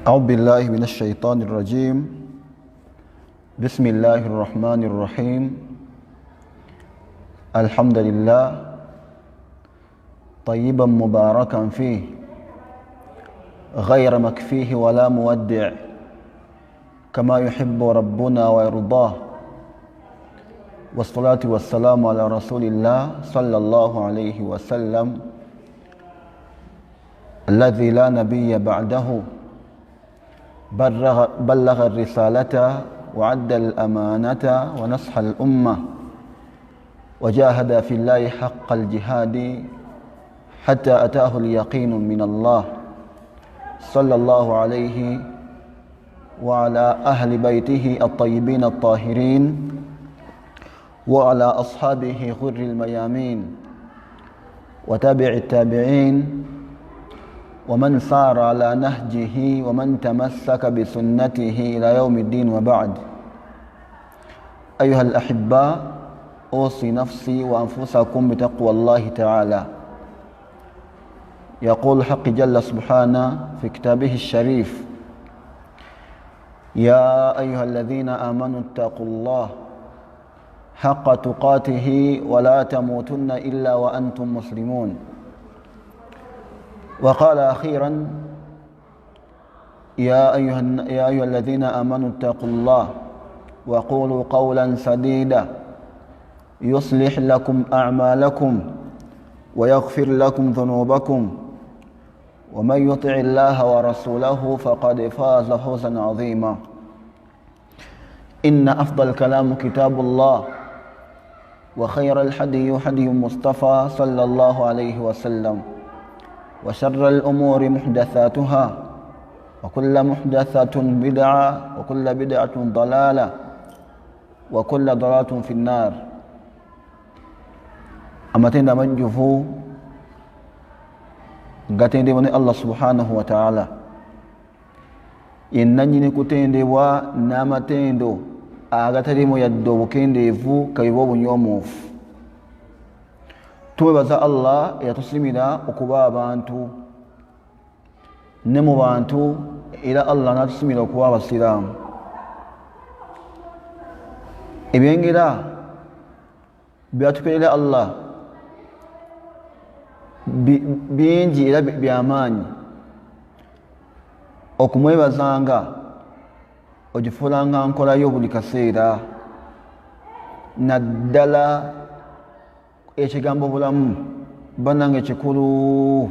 أعوذ بالله من الشيطان الرجيم. بسم الله الرحمن الرحيم. الحمد لله طيبا مباركا فيه غير مكفيه ولا مودع كما يحب ربنا ويرضاه، والصلاة والسلام على رسول الله صلى الله عليه وسلم الذي لا نبي بعده، بلغ الرسالة وعد الأمانة ونصح الأمة وجاهد في الله حق الجهاد حتى أتاه اليقين من الله، صلى الله عليه وعلى أهل بيته الطيبين الطاهرين وعلى أصحابه غر الميامين وتابع التابعين ومن سار على نهجه ومن تمسك بسنته إلى يوم الدين، وبعد. أيها الأحباء، أوصي نفسي وأنفسكم بتقوى الله تعالى. يقول الحق جل سبحانه في كتابه الشريف: يا أيها الذين آمنوا اتقوا الله حق تقاته ولا تموتن إلا وأنتم مسلمون. وقال أخيرا: يا أيها الذين آمنوا اتقوا الله وقولوا قولا سديدا يصلح لكم أعمالكم ويغفر لكم ذنوبكم ومن يطع الله ورسوله فقد فاز فوزا عظيما. إن أفضل الكلام كتاب الله، وخير الحدي حدي مصطفى صلى الله عليه وسلم، وشر الأمور محدثاتها، وكل محدثة بدعة، وكل بدعة ضلالة، وكل ضلالة في النار. أمتنا منجفو gatende woni Allah subhanahu wa ta'ala innanyini kutendebwa n'amatendo agatalimu yadde obukendeevu kabiba obunyoomoofu. Twebaza Allah eyatusimira okuba abantu ne mu bantu, era Allah n'atusimira okuba abasiraamu. Ebyengera byatuperera Allah bingi era byamaanyi. Okumwebazanga ogifuulanga nkolayo buli kaseera, naddala ekigambo bulamu bannange kikulu.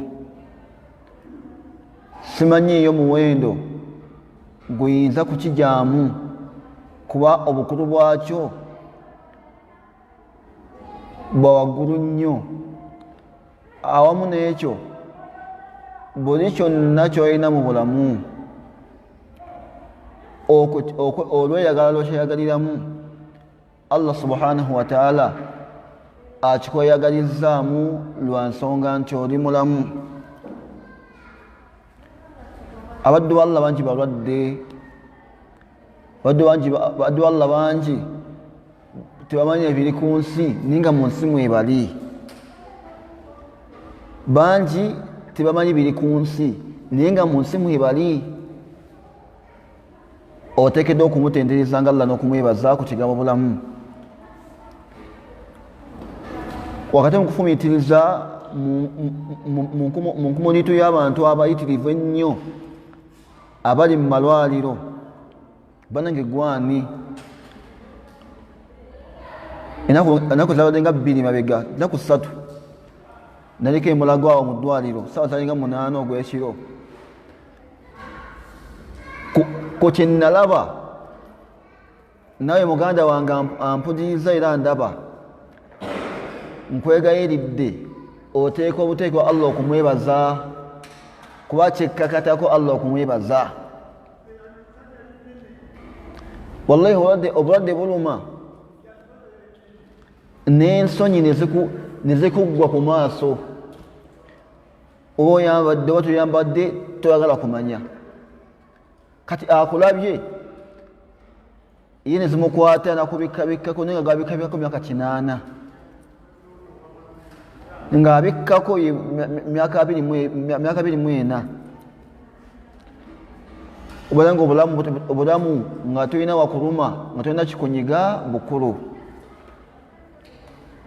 Simanyiiyo muwendo guyinza kukijaamu kuba obukulu bwakyo bwa waggulu nnyo. Awamu n'ekyo, buli kyonna ky'olina mu bulamu olweyagala lw'okyeyagaliramu, Allah subhanahu wa ta'ala akikweyagalizaamu lwa nsonga nti oli mulamu. Abaddu b'Allah bangi balwadde, abaddu b'Allah bangi tebamanyi ebiri ku nsi ninga mu nsi mwebali. Bangi tebamanyi biri ku nsi naye nga mu nsi mwebali. Oteekeddwa okumutenderezanga Allah n'okumwebaza ku kigambo bulamu. Wakati mukufumiitiriza mu nkumuliitu y'abantu abayitirivu ennyo abali mu malwaliro, bannange gwani ennaku zabadde nga 2 mabega, ennaku 3 naliko emulago awo mu ddwaliro ssaawa zalinga 8 ogw'ekiro. Ku kye nalaba, nawe muganda wange ampuliriza era ndaba, nkwegayiridde oteeka obuteekwa Allah okumwebaza, kuba kyekkakatako Allah okumwebaza. Wallahi obulwadde buluma n'ensonyi ne zikuggwa ku maaso. Oyambadde oba toyambadde toyagala kumanya. Kati akulabye ye ne zimukwata nakubikkako naye nga gabikkabikkako myaka 8. ng'abikkako myaka 24. obalanga obulamu nga tolina wakuluma nga tolina kikunyiga bukulu,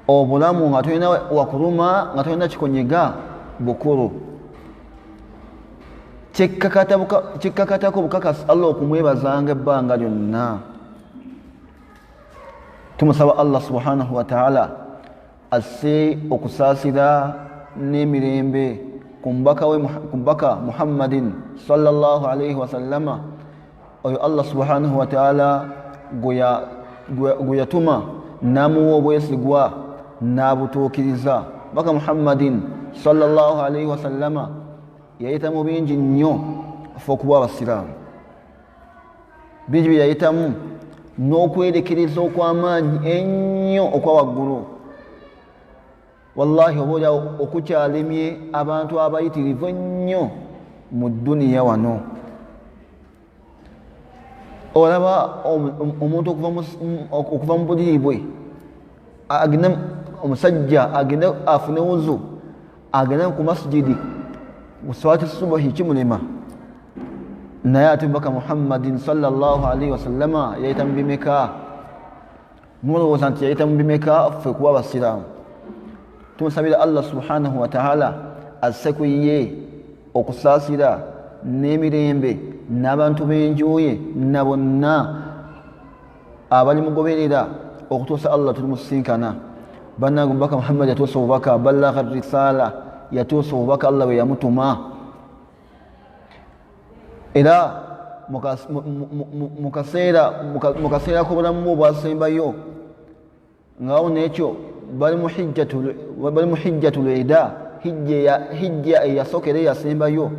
obulamu nga tolina wakuluma nga tolina kikunyiga bukulu. Kikkakatako bukakasi Allah okumwebazanga ebbanga lyonna. Tumusaba Allah subhanahu wa ta'ala asse okusaasira n'emirembe ku mbaka Muhammadin sallallahu alayhi wa sallama, oyo Allah subhanahu wa ta'ala gwe yatuma n'amuwa obwesigwa n'abutuukiriza. Mbaka Muhammadin sallallahu alayhi wa sallama yayitamu bingi nnyo ffe okuba abasiraamu, bingi bye yayitamu n'okwerekereza okw'amaanyi ennyo okwa waggulu. Wallahi oba olyawo okukyalemye abantu abayitirivu ennyo mu dduniya wano. Olaba omuntu okuva mu buliri bwe agenda, omusajja agenda afune wuzu agenda ku masjidi mu salaati subuhi kimulema, naye ate mbaka Muhammadin sallallahu alayhi wa sallama yayita mu bimeka? Mulowooza nti yayita mu bimeka ffe kuba abasiraamu? Tumusabira Allah subhanahu wa ta'ala asse ku ye okusaasira n'emirembe n'abantu b'enjuuye na bonna abali mugoberera okutuusa Allah tulimusinkana. Bannange omubaka Muhammad yatuusa obubaka, ballagha risala, yatuusa obubaka Allah bwe yamutuma. Era mu kaseera k'obulamu bwe obwasembayo ngaawo n'ekyo bali mu hijjatul ida, hijja eyasokera eyasembayo.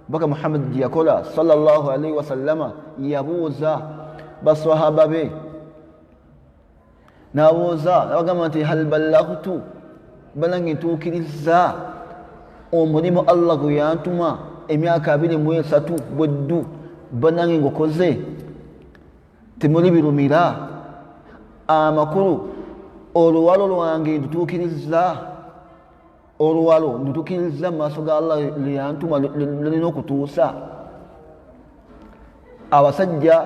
Baka Muhammad gye yakola sallallahu alayhi wa sallama yabuuza baswahaba be, n'abuuza n'abagamba nti hal ballaghtu, balange ntuukiriza omulimu Allah gwe yantuma emyaka 23 bweddu, banange ngokoze? Temuli birumira amakulu? Oluwalo lwange ndutuukiriza, oluwalo ndutuukiriza mu maaso ga Allah lyantuma lulina okutuusa. Abasajja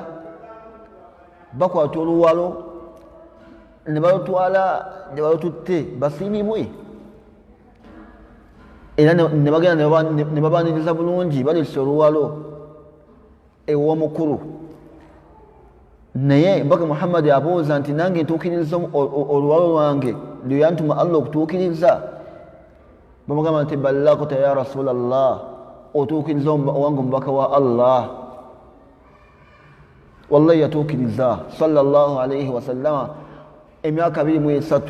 bakwata oluwalo ne balutwala ne balututte basiimibwe, era ne bagenda ne babaniriza bulungi balese oluwalo ew'omukulu. Naye mbaka Muhammad abuuza nti nange ntuukiriza oluwalo lwange lweyantuma Allah okutuukiriza? Bamugamba nti ballaghta ya Rasulallah, otuukiriza owange omubaka wa Allah. Wallahi yatuukiriza sallallahu alayhi wa sallama emyaka 23,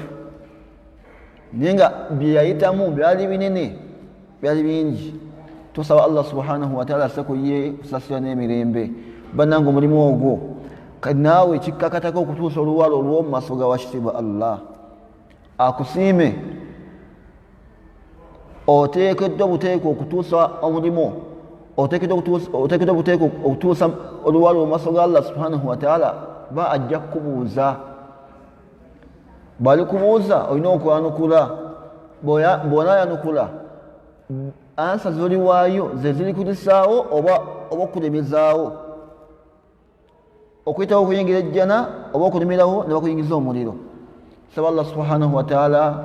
naye nga bye yayitamu byali binene, byali bingi. Tusaba Allah subhanahu wa ta'ala asse ku ye okusaasira n'emirembe. Bannange omulimu ogwo kati naawe kikkakatako okutuusa oluwalo olw'omu maaso ga wakitiibwa Allah. Akusiime oteekeddwa buteeka okutuusa omulimu, oteekeddwa buteeka okutuusa oluwalo mu maaso ga Allah subhanahu wa ta'ala. Ba ajja kukubuuza, bali kubuuza olina okwanukula. Bw'onaayanukula ansa z'oliwaayo ze ziri kulisaawo oba okulemezaawo, okuyitawo okuyingira ejjana oba okulimirawo ne bakuyingiza omuliro. Saba Allah subhanahu wa ta'ala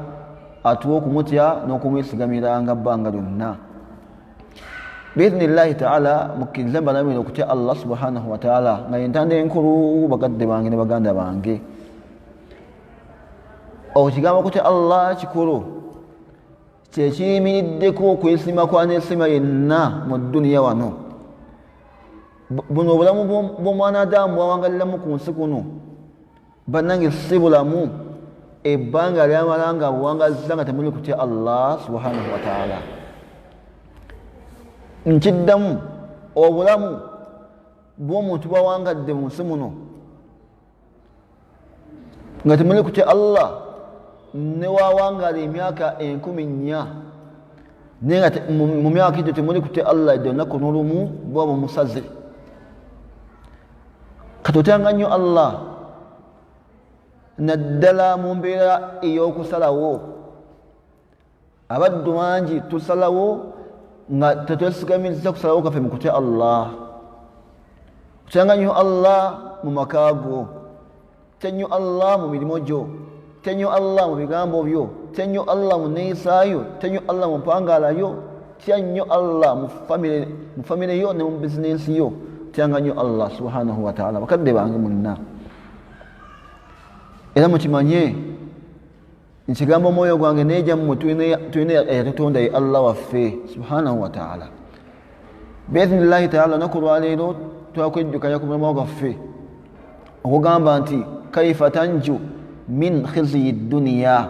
atuwe okumutya n'okumwesigamiranga bbanga lyonna. Biidhnillahi ta'ala mukkirize mbalamire okutya Allah subhanahu wa ta'ala nga yentanda enkulu bagadde bange ne baganda bange. Okigambo okutya Allah kikulu, kyekiyimiriddeko okwesiima kwaneesiima yenna mu dduniya wano. Buno obulamu bw'omwanadamu bwawangaliramu ku nsi kuno, bannange si bulamu ebbanga lyamala nga buwangazza nga temuli kutya Allah subhanahu wa ta'ala. Nkiddamu, obulamu bw'omuntu bwawangadde mu nsi muno nga temuli kutya Allah, ne wawangala emyaka 1000, naye nga mu myaka egyo temuli kutya Allah edde olunaku n'olumu bwaba musaze. Katutanga nnyo Allah naddala mu mbeera ey'okusalawo. Abaddu bangi tusalawo nga tetwesigamiza kusalawo kwaffe mu kutya Allah. Tyanga nnyo Allah mu maka go, tya nnyo Allah mu mirimu gyo, tya nnyo Allah mu bigambo byo, tya nnyo Allah mu neeyisaayo, tya nnyo Allah mu mpangaalayo, tya nnyo Allah mu famire yo ne mu bizinensi yo. Tyanga nnyo Allah subhanahu wa ta'ala. Bakadde bange mwenna, era mukimanye nkigamba omwoyo gwange neejja mmwe tulina eyatutonda ye Allah waffe subhanahu wa ta'ala. Biiznillahi ta'ala olunaku lwaleero twakwejjukanya ku mulimu gwaffe okugamba nti kaifa tanju min khizyi dduniya,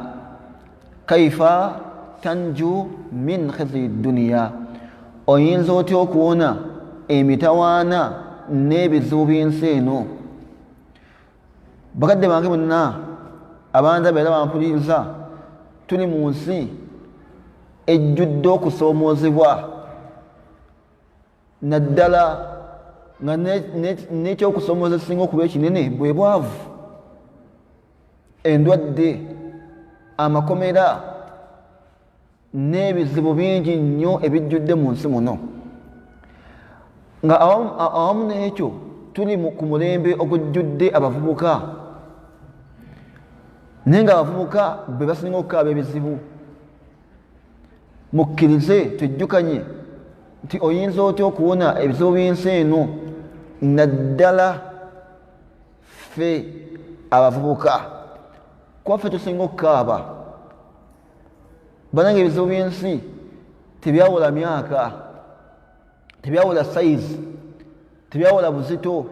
kaifa tanju min khizyi dduniya, oyinza otya okuwona emitawaana n'ebizibu by'ensi eno. Bakadde bange mwenna abanza beera bampuliriza, tuli mu nsi ejjudde okusoomoozebwa, naddala nga n'ekyokusoomooza ekisinga okuba ekinene bwe bwavu, endwadde, amakomera n'ebizibu bingi nnyo ebijjudde mu nsi muno. Nga awamu n'ekyo tuli ku mulembe ogujjudde abavubuka, naye nga abavubuka be basinga okukaaba ebizibu. Mukkirize tujjukanye nti oyinza otya okuwona ebizibu by'ensi eno, naddala ffe abavubuka kwaffe tusinga okukaaba. Banange ebizibu by'ensi tebyawula myaka, tebyawula sayizi, tebyawula buzito,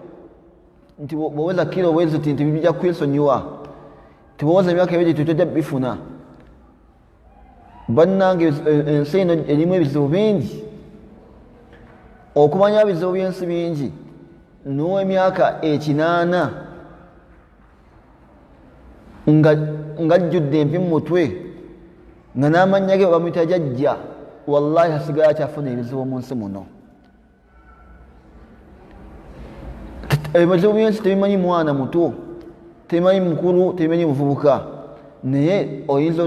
nti bwoweza kilo bwe ziti nti bijja kwesonyiwa, tibowooza emyaka ebiri tutojja bifuna. Bannange ensi eno erimu ebizibu bingi. Okumanya ebizibu by'ensi bingi n'ow'emyaka 8 nga ajjudde empi mu mutwe, nga n'amannya ge bamuyita jajja, wallahi hasigala akyafuna ebizibu mu nsi muno. Ebizibu by'ensi tebimanyi mwana muto, tebimanyi mukulu, tebimanyi muvubuka, naye oyinza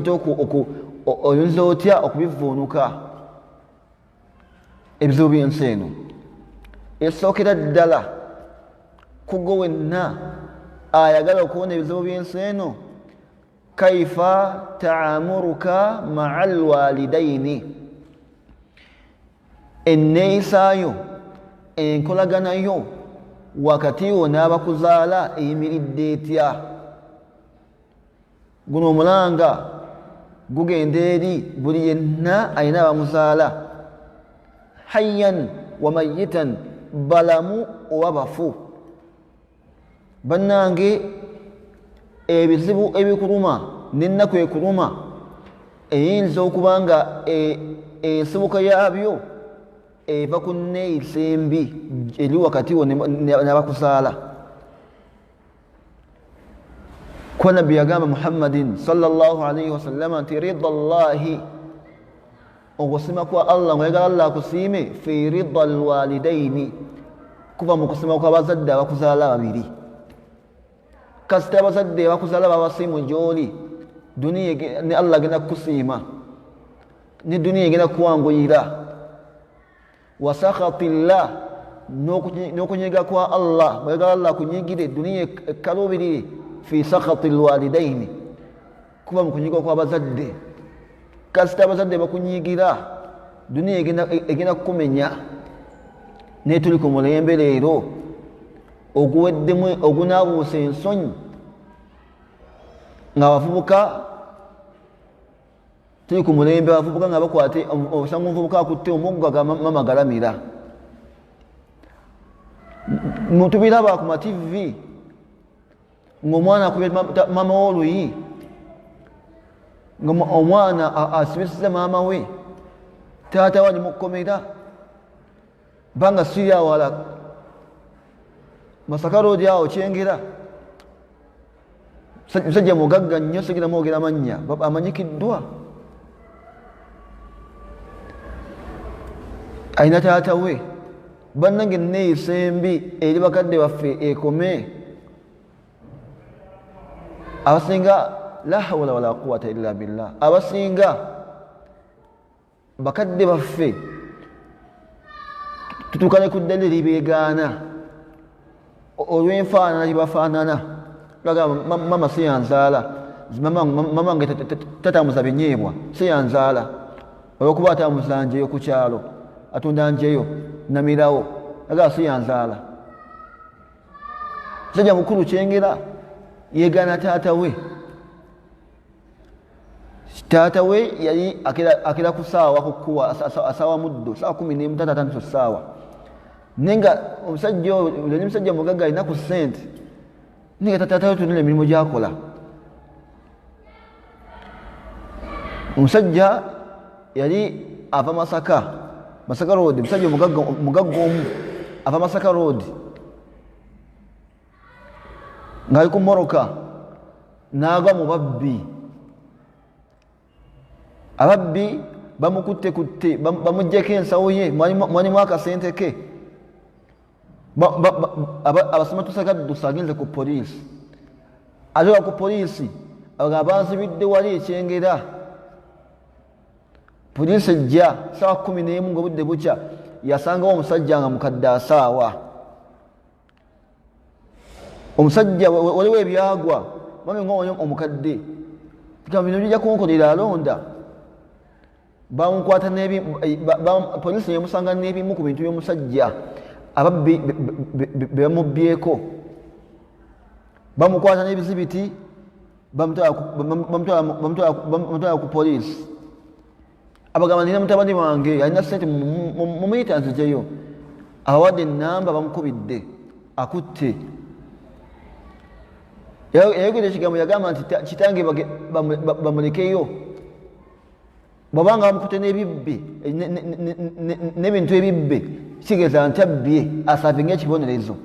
otya okubivuunuka ebizibu by'ensi eno. Esookera ddala kugwo wenna ayagala okuwona ebizibu by'ensi eno, kaifa taamuruka maa alwalidaini, enneeyisaayo, enkolaganayo wakati wo n'abakuzaala eyimiridde etya? Guno omulanga gugenda eri buli yenna alina abamuzaala, hayyan wa mayitan, balamu oba bafu. Bannange ebizibu ebikuluma n'ennaku ekuluma eyinza okuba nga ensibuka yaabyo eva ku nneeyisa embi eri wakati wo n'abakuzaala. Kuba nabbi yagamba Muhammadin sallallahu alaihi wasallama nti ridda Allahi, okusiima kwa Allah, ng'oyagala Allah akusiime, fi ridda alwalidaini, kuva mu kusiima kw'abazadde abakuzaala babiri. Kasita abazadde abakuzaala babasiimu gy'oli, duniya ne Allah agenda kukusiima, ne duniya egenda kuwanguyira. Wa sakhatillah, n'okunyiga kwa Allah, ng'oyagala Allah akunyigire, duniya ekkaluubirire, fi sakhati alwalidaini, kuba mu kunyiga kw'abazadde. Kasita abazadde bakunyigira, duniya egenda kukumenya. Naye tuli ku mulembe leero oguweddemu ogunaabuusa ensonyi, ng'abavubuka tuli ku mulembe abavubuka nga bakwate osanga omuvubuka akutte omuggo mama galamira. Tubiraba ku mativi ng'omwana akubye mama w'oluyi, ng'omwana asibisiza maama we, taata we ali mu kkomera, banga siri awala Masaka roodi awo Kyengera, musajja mugagga nnyo, sigenda mwogera mannya, amanyikiddwa, alina taata we. Bannange enneeyisa embi eri bakadde baffe ekome. Abasinga la hawla wala quwwata illa billah, abasinga bakadde baffe tutuukane ku ddala eribeegaana, olw'enfaanana gye bafaanana bagamba mama siyanzaala mama nge tatamuza binyeebwa siyanzaala olwokuba atamuza njeyo ku kyalo atunda njeyo namirawo agaba siyanzaala musajja mukulu kyengera yeegana taata we yali akira ku saawa kukuwa asaawa muddo saawa 11 tatatandisa saawa nenga omusajja oli musajja mugagga alina ku sente nenga taata we tunula emirimu gyakola omusajja yali ava Masaka road musajja mugagga omu ava Masaka road ng'ali ku moroka n'agwa mu ababbi bamukutte bamuggyeko ensawo ye mwalimu akasente ke abasomatusa gaddusa agenze ku poliisi atuuka ku poliisi abanzibidde wali ekyengera poliisi ejja saawa 11 nga obudde bukya yasangawo omusajja nga mukadde asaawa omusajja waliwo ebyagwa mami ng'oyo omukadde bino bijja kunkolera alonda bamukwata poliisi yemusanga n'ebimu ku bintu by'omusajja ababbi bebamubbyeko bamukwata n'ebizibiti bamutwala ku poliisi abagamba nina mutabani wange alina sente mumuyita nzijeyo abawadde enamba bamukubidde akutte yayogera ekigambo yagamba nti kitange bamulekeyo bwabanga bamukutte n'ebibbe n'ebintu ebibbe kitegeeza nti abbye asave ng'ekibonerezo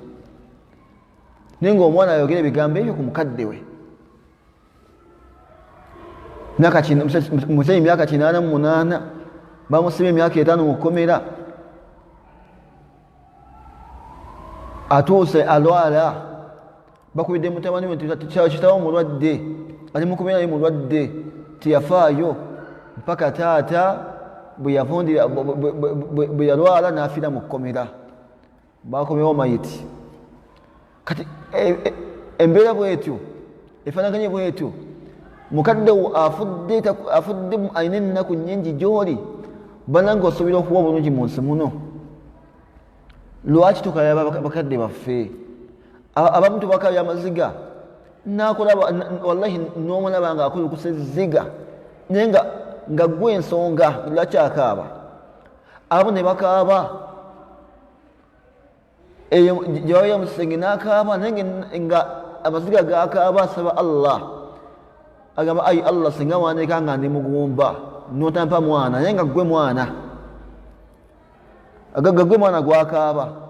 naye ngaomwana ayogera ebigambo ebyo ku mukadde we musayi myaka 88 bamusiba emyaka 5 mu kkomera atuuse alwala bakubidde mutabani we kitawo mulwadde ali mu kubeera ali mulwadde tiyafaayo mpaka taata bwe yalwala n'afiira mu kkomera bakomewo mayiti kati embeera bwetyo efaanaganye bwetyo mukadde afudde alina ennaku nnyingi gy'oli bananga osobola okuwa obulungi mu nsi muno lwaki tukalaba bakadde baffe abamu tubakabya amaziga nakola wallahi n'omulaba nga akulukusa eziga naye nga gwe ensonga lwaki akaaba abo ne bakaaba eyo gyebaba yamusenge n'akaaba naye nga amaziga gakaaba asaba Allah agamba ayi Allah singa wandeeka nga ndi mugumba notampa mwana naye nga gwe mwana gwe mwana gwakaaba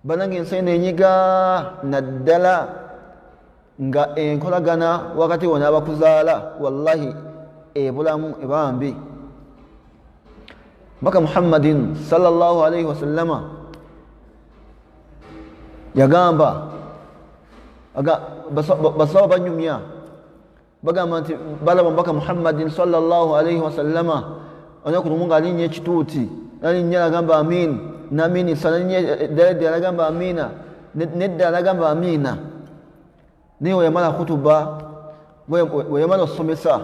banange ensi nenyiga naddala nga enkolagana wakati wo n'abakuzaala wallahi ebulamu ebambi baka Muhammadin sallallahu alaihi wasallama yagamba basaba banyumya bagamba nti balaba baka Muhammadin sallallahu alaihi wasallama onyakutumu nga alinnye ekituuti nalinnya alagamba amin namini salinnya ddala alagamba amina nedda alagamba amina naye weyamala khutuba weyamala osomesa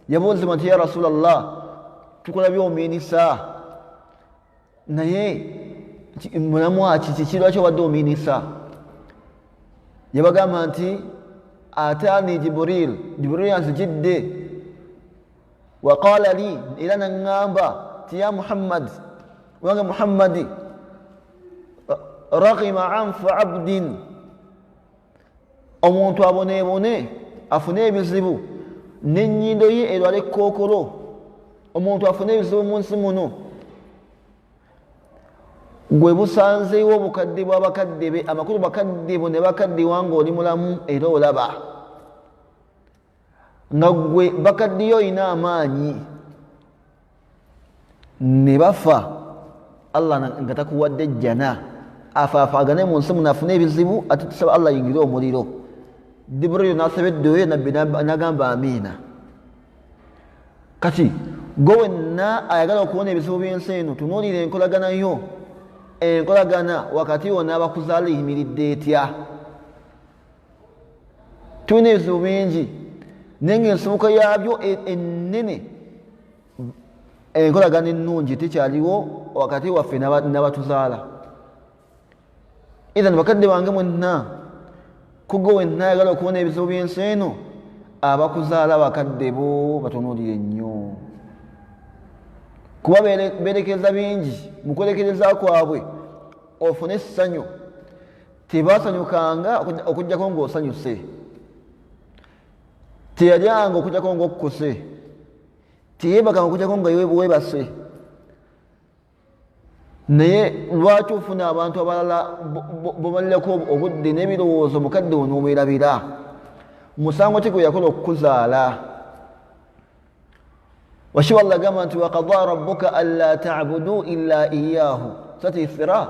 yabuuzibwa nti ya rasulallah tukulabye omiinisa naye mulamwa kiki lwaki obadde omiinisa yabagamba nti atani jibril yanzijidde waqala li era naŋŋamba ti ya muhammad wange muhammadi raghima anfu abdin omuntu aboneebone afune ebizibu n'ennyindo ye erwala ekkookolo omuntu afune ebizibu mu nsi muno gwe busanzeewo obukadde bw'abakadde be amakulu bakadde bo ne bakaddiwa ng'oli mulamu era olaba nga gwe bakaddiyo olina amaanyi ne bafa Allah nga takuwadde jjana afaafaagane mu nsi muno afune ebizibu ate tusaba Allah yingire omuliro Jibril n'asaba eddoyo nabbi n'agamba amiina kati gwe wenna ayagala okuwona ebizibu by'ensi eno tunuulira enkolagana yo enkolagana wakati wo n'abakuzaala eyimiridde etya? tulina ebizibu bingi naye ngaensibuko yaabyo ennene enkolagana ennungi tekyaliwo wakati waffe n'abatuzaala. Ithan bakadde bange mwenna kugo wenna ayagala okubona ebizibu by'ensi eno abakuzaala bakadde bo batunuulire nnyo kuba beerekereza bingi mu kwerekereza kwabwe ofune essanyu. Tebasanyukanga okujjako ng'osanyuse, teyalyanga okujjako ng'okkuse, teyeebakanga okujjako nga weebase. Naye lwaki ofuna abantu abalala bomalirako obudde n'ebirowoozo mukadde wo n'obwerabira? Musango ki gwe yakola okukuzaala? Washiba Allah gamba nti waqada rabbuka alla ta'budu illa iyyahu, surati Isra.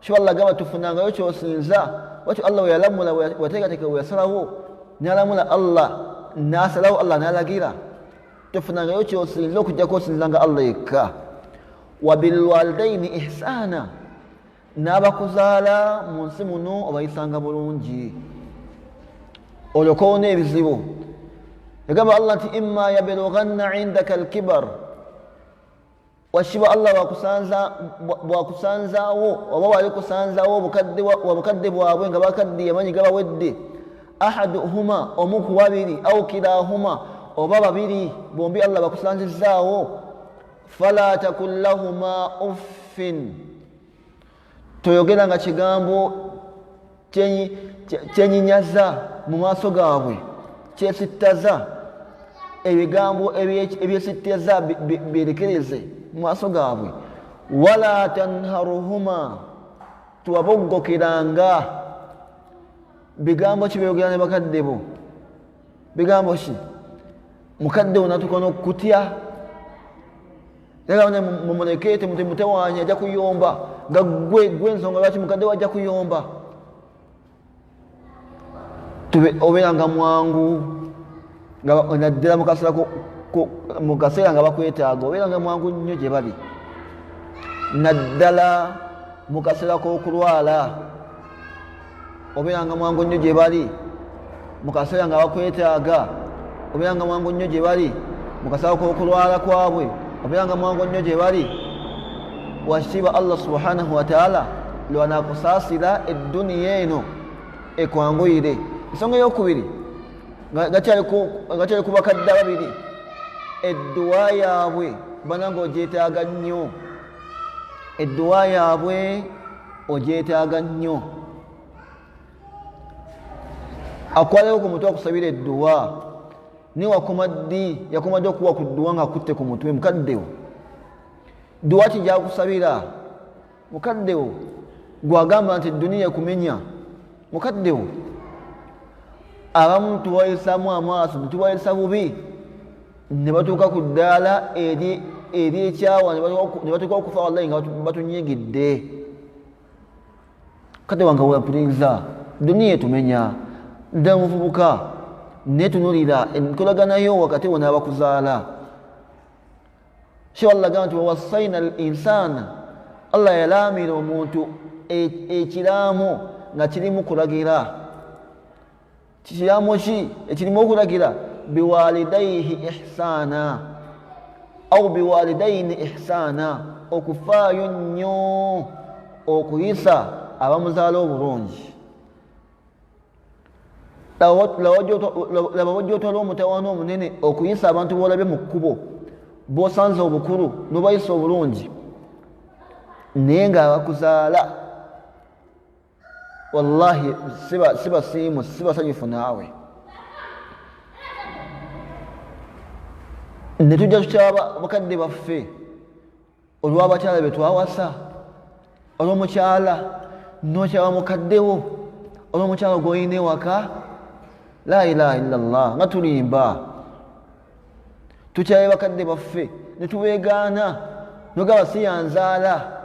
Shiba Allah gamba tufunangayo kyosinza. Wati Allah weyalamula wateekateeka weyasalawo n'alamula Allah n'asalawo Allah n'alagira tufunangayo kyosinza okujjako osinzanga Allah yekka. Wabilwalidaini ihsana, n'abakuzaala mu nsi muno obayisanga bulungi olyoka owona ebizibu. Yagamba Allah nti imma yablughanna indaka alkibar, washiba Allah bwakusanzaawo oba wali kusanzaawo obukadde bwabwe nga bakaddiye amanyi gabawedde, ahaduhuma omu ku babiri, au kilahuma oba babiri bombi Allah bakusanzizaawo, fala takun lahuma uffin, toyogeranga kigambo kyenyinyaza mu maaso gaabwe, kyesittaza, ebigambo ebyesittaza birekereze mu maaso gaabwe. Wala tanharuhuma, tuwaboggokeranga. Bigambo ki byogera ne bakadde bo? Bigambo ki? Mukadde wo natuuka n'okutya, mumuleke temutewanya ajja kuyomba, nga gwe ensonga lwaki mukadde wo ajja kuyomba. Obeeranga mwangu naddala mu kaseera nga bakwetaaga, obeeranga mwangu nnyo gye bali, naddala mu kaseera k'okulwala obeeranga mwangu nnyo gye bali, mu kaseera nga bakwetaaga obeeranga mwangu nnyo gye bali, mu kaseera k'okulwala kwabwe obeeranga mwangu nnyo gye bali. Washiba Allah subhanahu wa ta'ala lwanakusaasira edduniya eno ekwanguyire. Ensonga ey'okubiri gakyali ku bakadde ababiri, edduwa yaabwe bananga ogyetaaga nnyo, edduwa yaabwe ogyetaaga nnyo. Akwalewo ku mutwe akusabira edduwa, ni wakoma ddi yakoma ddi okuwa ku dduwa nga akutte ku mutwe mukaddewo? Dduwa ki gyakusabira mukaddewo? Gwagamba nti edduniya ekumenya mukaddewo. Abamu tubayisaamu amaaso tubayisa bubi ne batuuka ku ddaala eri ekyawa ne batuuka okufa wallahi nga batunyigidde. Kadde wange weapuriza duniya etumenya, ddala muvubuka netunulira enkolaganayo wakati wo n'abakuzaala. Shiba Allah gamba nti wawassaina al insana, Allah yalaamira omuntu ekiraamu nga kirimu kulagira. Kiraamo ki ekirimu okulagira? Biwalidaihi ihsana au biwalidaini ihsana, okufaayo nnyo okuyisa abamuzaala obulungi. Laba wajja otwala omutawaana omunene okuyisa abantu boolabye mu kkubo, b'osanze obukulu n'obayisa obulungi, naye ng'abakuzaala wallahi sibasiimu sibasanyufu naawe. Ne tujja tukyaba bakadde baffe olw'abakyala be twawasa, olw'omukyala n'okyaba mukaddewo, olw'omukyala gw'olina ewaka. La ilaha illallah, nga tulimba tukyabe bakadde baffe ne tubeegaana nogaba siyanzaala.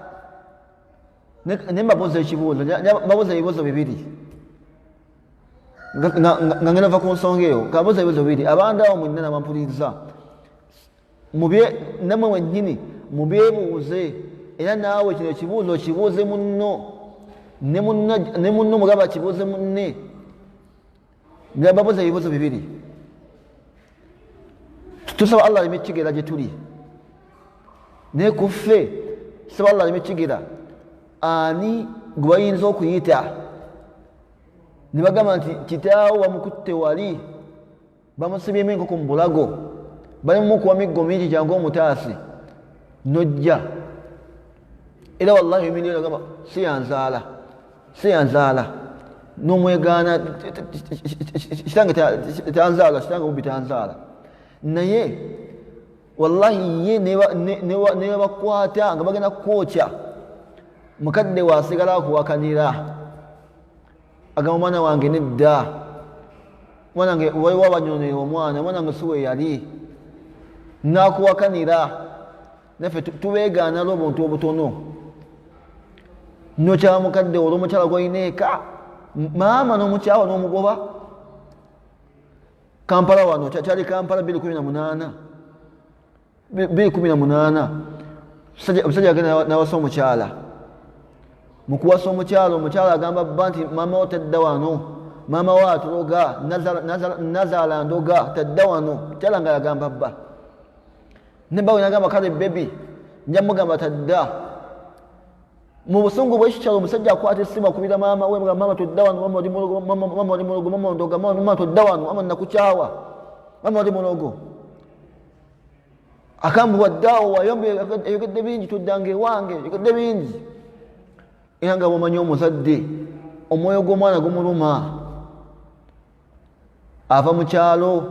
Ne mbabuuza ekibuuzo, mbabuuza ebibuuzo bibiri nga ngenda va ku nsonga eyo, kabuuza ebibuuzo bibiri. Abantu awo mwenna nabampuliriza, nammwe mwennyini mubyebuuze era naawe kino ekibuuzo kibuuze munno ne munno mugamba kibuuze munne nga babuuza ebibuuzo bibiri. Tusaba Allah aleme kigera gye tuli naye ku ffe tusaba Allah aleme kigera ani gwe bayinza okuyita ne bagamba nti kitaawo bamukutte wali bamusibyemu enkoko mu bulago balimu kuwa miggo mingi jangu omutaasi nojja era wallahi emindio agamba siyanzaala n'omwegaana kitange tanzaala kitange mubi tanzaala naye wallahi ye ne bakwata nga bagenda kwokya mukadde waasigala akuwakanira agamba mwana wange nedda mwana wange waliwo abanyonera omwana mwana wange siwe yali nakuwakanira naffe tubeegaana lw'obuntu obutono nokyala mukadde olw'omukyala gwalina eka maama n'omukyawa n'omugoba Kampala wano kyali Kampala 2018 omusajja agenda nawasa omukyala mukuwasa omukyala agamba bba nti maama wo tadda wano maama wo atuloga nazaala ndoga tadda wano mukyala nga yagamba bba nebawe nagamba kale bebi nja mugamba tadda mu busungu bw'ekikyalo omusajja akwata essimu akubira maama we mama todda wano mama oli mulogo mama oli mulogo mama ndoga mama todda wano mama nakukyawa mama oli mulogo akambuwa ddaawo wayombe ayogedde bingi tuddange ewange ayogedde bingi era nga bwomanyi omuzadde omwoyo gw'omwana gumuluma ava mu kyalo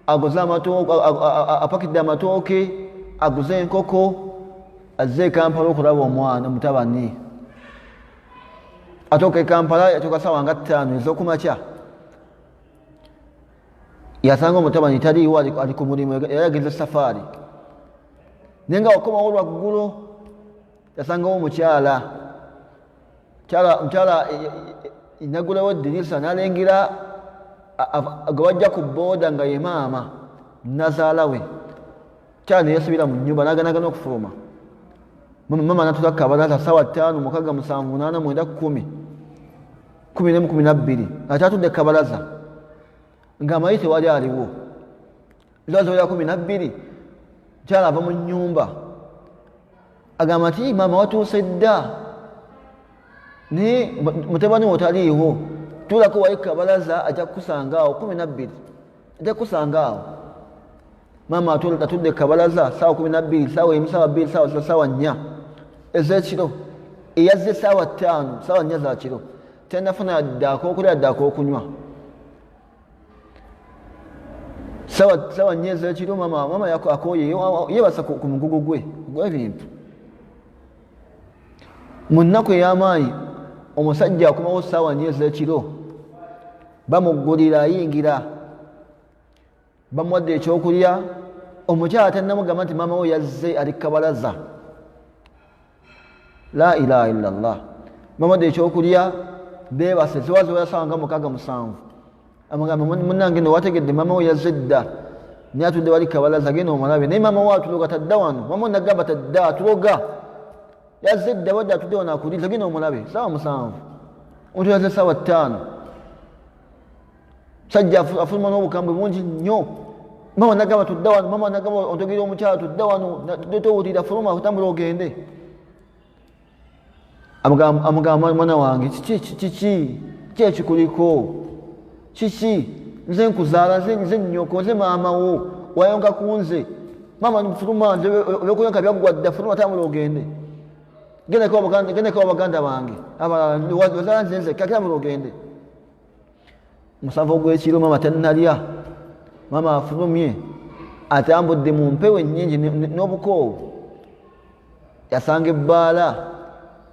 aguze apakidde amatooke aguze enkoko azze Kampala okulaba omwana mutabani atooka Kampala yatuuka ssaawa nga 5 ez'okumakya yasanga omutabani taliiwo ali ku mulimu era yagenze safaari naye nga wakomawo lwaggulo yasangawo omukyala inaggulawo eddirisa n'alengera gwe wajja ku booda nga ye maama nazaala we kyala ne yasubira mu nnyumba n'aganagana okufuluma mama natuuka kabalaza ssaawa 5 6 7 8 9 10 11 ate atudde kabalaza ng'amayi tewali aliwo zazoya 12 kyala ava mu nnyumba agamba nti maama watuuse dda naye mutabani wotaliiwo tuulako wali kabalaza ajja kukusanga awo 12 ajja kukusanga awo maama atudde kabalaza ssaawa 12 ssaawa 1 ssaawa 2 ssaawa 4 ez'ekiro eyazze ssaawa 5 ssaawa 4 za kiro tenafuna ddaakookulya ddaakokunywa ssaawa 4 ez'ekiro mama akooye yebasa ku mugugu gwe gw'ebintu mu nnaku ey'amaanyi omusajja akomawo ssaawa 4 ez'ekiro bamuggulira ayingira bamuwadde ekyokulya omukyala tannamugamba nti maama we yazze ali kabalaza la ilaha illallah bamuwadde ekyokulya beebase ziwaziwaya ssaawa nga 6 amugamba munnange no wategedde maama we yazze dda naye atudde wali kabalaza genda omulabe naye maama we atuloga tadda wano maama we nagamba tadda atuloga yazze dda wadde atudde wano akuliriza genda omulabe ssaawa 7 omuntu yazze ssaawa 5 sajja afuluma n'obukambwe bungi nnyo mama nagamba tudda wano mama nagamba ontogera omukyala tudda wano towulira fuluma otambula ogende amugamba mwana wange kiki ekikuliko kiki nze nkuzaala nze nnyoko nze maama wo wayonka ku nze mama fuluma nze ebyokuyonka byaggwadda fuluma tambula ogende gendeko abaganda bange abalala nze nzekka tambula ogende musanvu ogw'ekiro mama tannalya mama afulumye atambudde mu mpewo ennyingi n'obukoowu yasanga ebbaala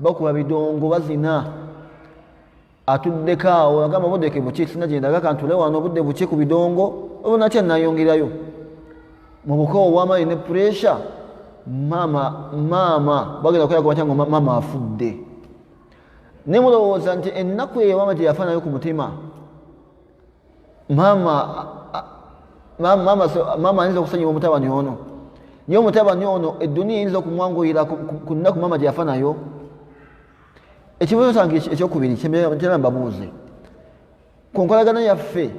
bakuba bidongo bazina atuddeko awo agamba budde buki sinagendaga kantule wano obudde buki ku bidongo obunakya nayongerayo mu bukoowu bw'amaanyi ne puresha maama bagenda kukola kubatya ngo maama afudde ne mulowooza nti ennaku eyo maama teyafaanayo ku mutima maama ayinza okusonyiwa omutabani ono ye omutabani ono edduniya eyinza okumwanguyira ku nnaku mama gye yafa nayo. Ekibuuzo kyange ekyokubiri kyera mbabuuze ku nkolagana yaffe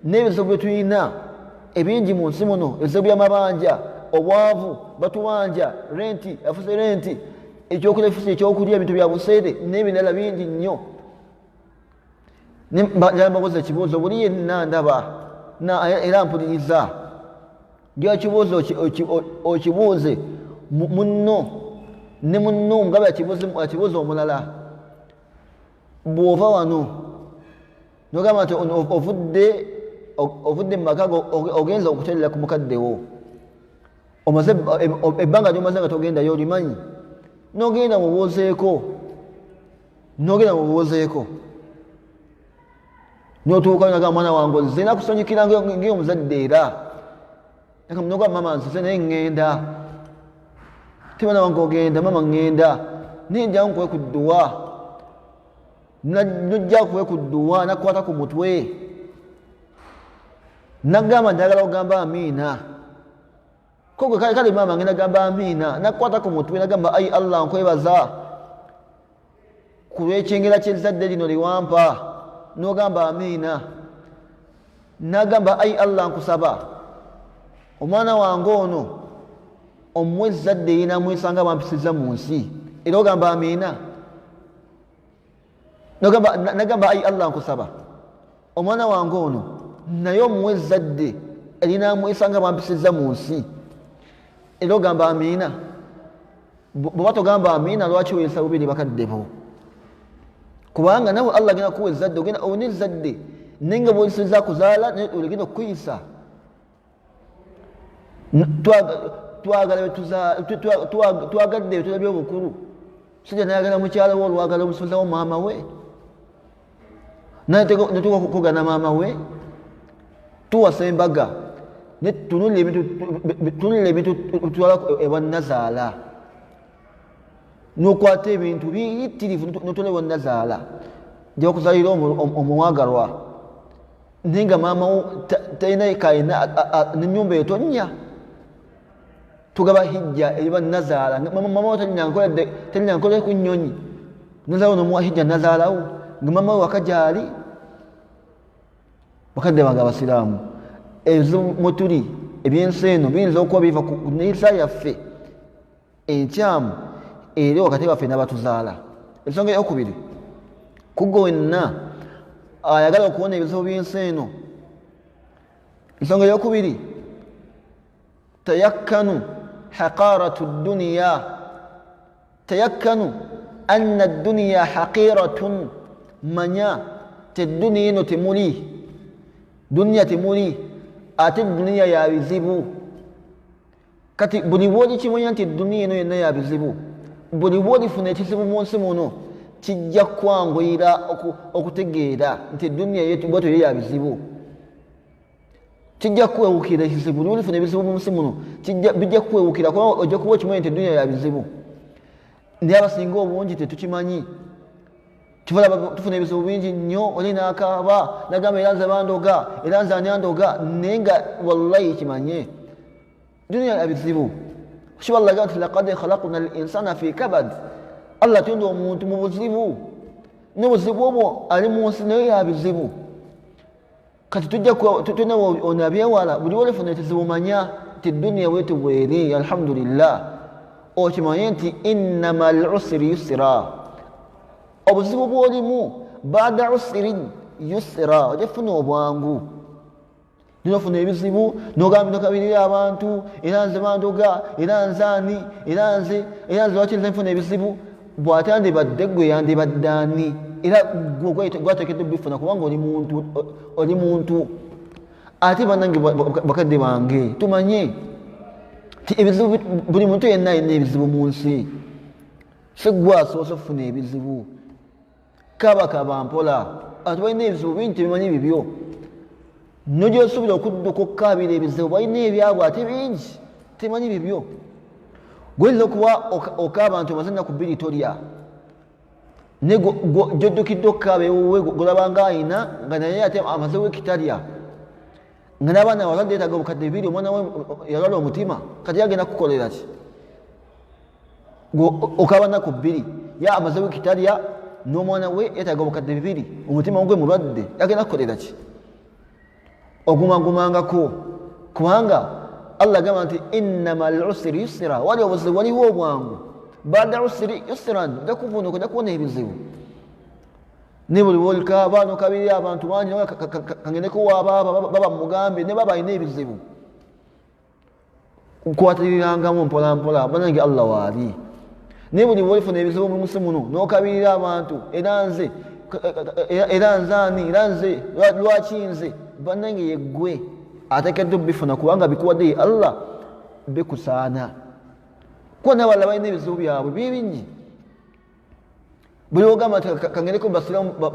n'ebizibu bye tulina ebingi mu nsi muno, ebizibu by'amabanja, obwavu, batuwanja, renti afuse renti, ekyokulya efuse ekyokulya, ebintu bya buseere n'ebirala bingi nnyo. Mbabuuza ekibuuzo buli yenna ndaba era mpuliriza, ngira kibuuzo okibuuze munno ne munno omugabo akibuuza omulala. Bw'ova wano nogamba nti ovudde mu maka ogenza okuteerera ku mukaddewo, omaze ebbanga lyomaze nga togendayo olimanyi, nogenda mubuuzeeko notuuka nagamba mwana wange nze nakusanyukira ng'omuzadde era nogamba mama nzize naye ŋŋenda, ti mwana wange ogenda, mama ŋŋenda ninjyawo nkuwe ku dduwa, nojja kuwe ku dduwa nakukwata ku mutwe nagamba njagala ogamba amiina, kogwe kale mama nge nagamba amiina, nakukwata ku mutwe nagamba ayi Allah nkwebaza ku lw'ekyengera ky'ezzadde lino liwampa, nogamba amiina. Nagamba ayi Allah nkusaba omwana wange ono omuwe ezzadde lina mwisanga bampisiza mu nsi, era ogamba amiina. Nagamba ayi Allah nkusaba omwana wange ono naye omuwe ezzadde erina mwisanga bampisiza mu nsi, era ogamba amiina. Bw'oba togamba amiina lwaki weeyisa bubiri bakadde bo? Kubanga nawe Allah agenda kuwa ezzadde, ogenda olina ezzadde naye nga bw'olisizza kuzaala naye oligenda okukuyisa. Twagadde bye tulabye obukulu, sijja nayagala mukyala we olwagala omusuuzawo maama we, netuuka kukugana maama we, tuwasa embaga tunulira ebintu tutwala ewannazaala, nokwata ebintu biyitirivu notwala ewannazaala gyebakuzaalira omwagalwa, naye nga maama wo talina kayina nenyumba eyo tonnya, tugaba hijja eri bannazaala, mama wo talina nkola ku nnyonyi, nazaalawo nomuwa hijja nazaalawo nga mama we wakajaali. Bakadde bange abasiraamu, ebizibu mwe tuli ebyensi eno biyinza okuba biva ku nneeyisa yaffe enkyamu eri wakati waffe n'abatuzaala. Ensonga eyokubiri, kugwe wenna ayagala okuwona ebizibu by'ensi eno, ensonga eyokubiri, tayakkanu haqaratu dduniya, tayakkanu anna dduniya haqiratun, manya tedduniya eno temuli, duniya temuli, ate duniya ya bizibu. Kati buli bw'olikimanya nti duniya eno yenna ya bizibu, buli bw'olifuna ekizibu mu nsi muno kijja kwanguyira okutegeera nti duniya bwatyo ye ya bizibu, kijja kwewukira ekizibu. Buli bw'olifuna ebizibu mu nsi muno bijja kwewukira, kubanga ojja kuba okimanyi nti duniya ya bizibu. Naye abasinga obungi tetukimanyi, tufuna ebizibu bingi nnyo, oli n'akaaba nagamba era nze bandoga, era nze ani andoga, naye nga wallahi kimanye duniya ya bizibu. Kuba Allah agamba nti laqad khalaqna al-insana fi kabad, Allah atonda omuntu mu buzibu, n'obuzibu obwo ali mu nsi naye ya bizibu. Kati tulina onabyewala, buli olifuna ekizibu manya nti duniya bwetyo bweri, alhamdulillah, okimanye nti innama al-usri yusra, obuzibu bwolimu baada usrin yusra, ojafuna obwangu. Ninofuna ebizibu nokabirira abantu, era nze bandoga, era nzaani, era nze lwaki nze nfuna ebizibu. Bw'atandibadde gwe yandibadde ani, era gwateekeddwa bifuna kubanga oli muntu. Ate bannange bakadde bange tumanye ti ebizibu, buli muntu yenna alina ebizibu mu nsi, si gwe asoose okufuna ebizibu. Kaba mpola, ate balina ebizibu bingi tebimanyi bibyo, nogyosuubira okudduka okukabira ebizibu, balina ebyabwe ate bingi tebimanyi bibyo. Goyinza okuba okaaba nti omaze ennaku bbiri tolya, naye gy'oddukidde okukaaba ewuwe golaba nga ayina nga naye ate amaze wiiki talya, nga n'abaana abazadde yeetaaga obukadde bibiri omwana we yalwala omutima kati yagenda kukolera ki okaba naku bbiri ya amaze wiiki talya n'omwana we yeetaaga obukadde bibiri omutima gwe mulwadde yagenda kukolera ki ogumagumangako kubanga Allah agamba nti innama al-usri yusra wali obuzibu waliwo obwangu bada usri yusran jakuvunuka jakubona ebizibu ne buli wolika abaana okabiri abantu bangi kangeneko waababa baba mugambe ne baba alina ebizibu kukwatirirangamu mpola mpola banange Allah waali ne buli wolifuna ebizibu mu musi muno n'okabirira abantu era nze lwaki nze banange yeggwe ateekeddwa bifuna kubanga bikuwadde ye Allah bikusaana kuba n'abalala balina ebizibu byabwe bingi buli ogamba nti kangereko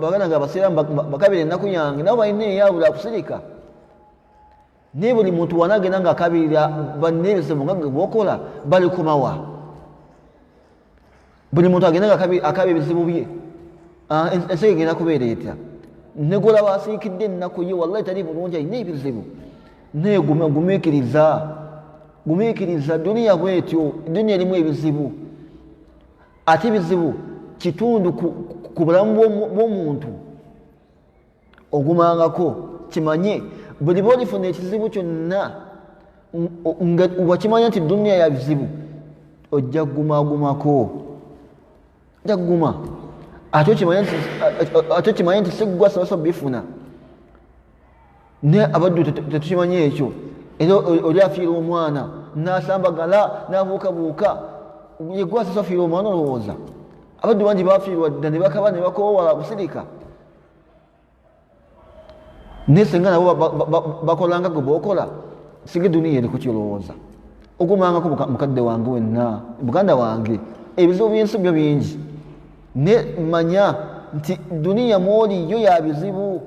baganda nga abasiraamu bakabira ennaku yange nabo balina eyabula kusirika naye buli muntu wanagenda nga akabirira balina ebizibu nga bwokola bali kumawa buli muntu agenda nga akaba ebizibu bye ensi egenda kubeera etya negola basiikidde ennaku ye wallahi tali bulungi alina ebizibu naye gumiikiriza duniya bwetyo duniya erimu ebizibu ate ebizibu kitundu ku bulamu bw'omuntu ogumangako kimanye buli bwolifuna ekizibu kyonna nga wakimanya nti duniya ya bizibu ojja kugumagumako ojja kuguma ate okimanye nti sigwa soso bifuna ne abaddu tetukimanye ekyo era oli afiira omwana nasambagala nabuukabuuka yegwa soso afiira omwana olowooza abaddu bangi bafiirwa dda ne bakaba ne bakowala kusirika naye senga nabo bakolanga gwe bookola singa duniya eri kukirowooza ogumangako mukadde wange wenna muganda wange ebizibu byensi byo bingi ne manya nti duniya mwoliyo ya bizibu